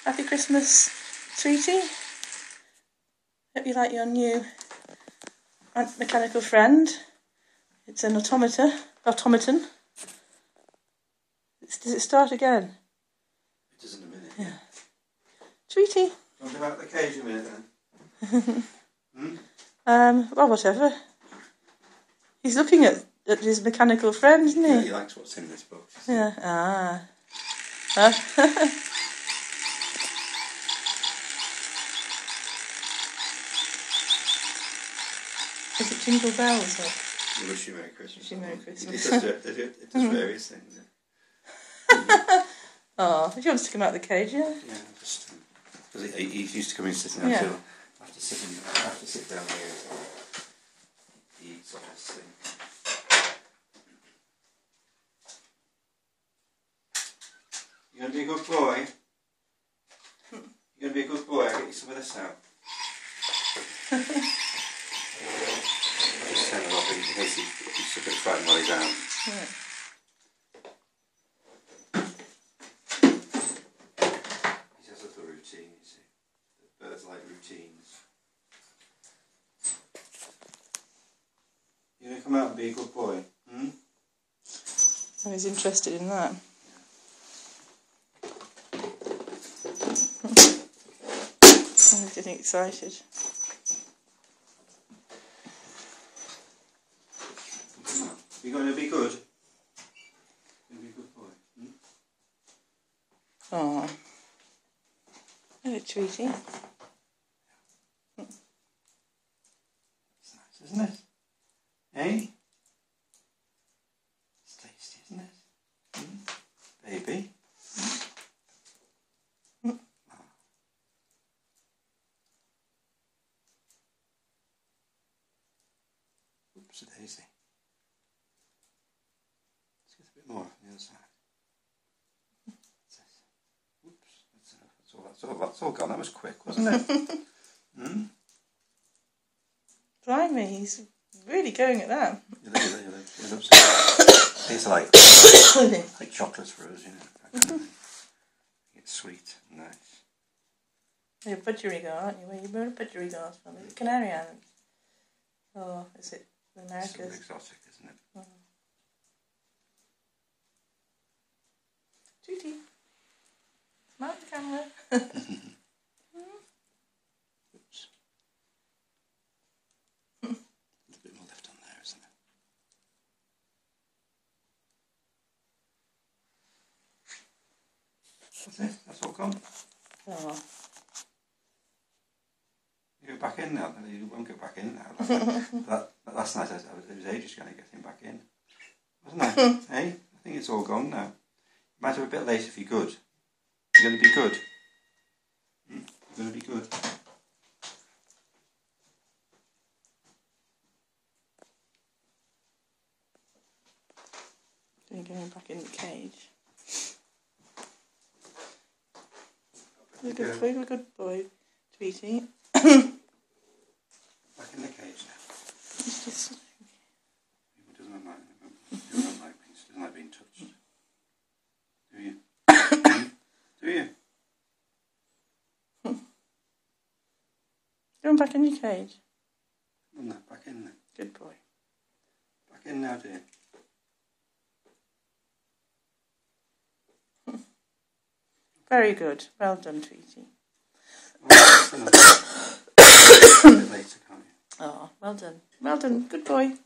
Happy Christmas, sweetie. Hope you like your new mechanical friend. It's an automaton. Does it start again? It does in a minute. Yeah. Sweetie. Talk about the cage a minute then. Well, whatever. He's looking at his mechanical friend, isn't he? Yeah, he likes what's in this box. Yeah. Ah. Is it Jingle Bells? Or? We wish you Merry Christmas. Wish you Merry Christmas. It does various things. Oh, if he wants to come out of the cage, yeah. Yeah, just because he's used to coming and sitting down. Yeah. So I have to sit down here. He eats off this thing. You're gonna be a good boy. You're gonna be a good boy. I'll get you some of this out. Just turn it off in case he's a bit frightened while he's out. Yeah. He has a little routine, you see. The birds like routines. You're going to come out and be a good boy? Hmm? I was interested in that. I'm getting excited. You're going to be good? You're going to be a good boy? Hmm? Oh. Hello, Tweety. It's nice, isn't it? Eh? It's tasty, isn't it? Baby? Oops, a daisy. Let's get a bit more on the other side. Oops, that's all gone. That was quick, wasn't it? Blimey, he's really going at that. It's like chocolates for us, you know. It's sweet and nice. You're a budgerigar, aren't you? Where are you born a budgerigar from? Is it Canary Islands? Or is it the Americas? It's exotic, isn't it? Tweety. Smile at the camera. Oops. A bit more left on there, isn't it? That's it. That's all gone. Oh. You go back in now. You won't go back in now. But last night it was ages trying to get him back in, wasn't it? Hey, I think it's all gone now. Might have a bit late if you're good. You're going to be good. You're going to be good. Going back in the cage. You're a good boy, you're a good boy, Tweety. Back in the cage now. It's just... He doesn't like being touched. Do you? Do you? Going back in your cage. Come on now, back in there. Good boy. Back in now, dear. Very good. Well done, Tweety. A bit later, can't you? Oh, well done. Well done. Good boy.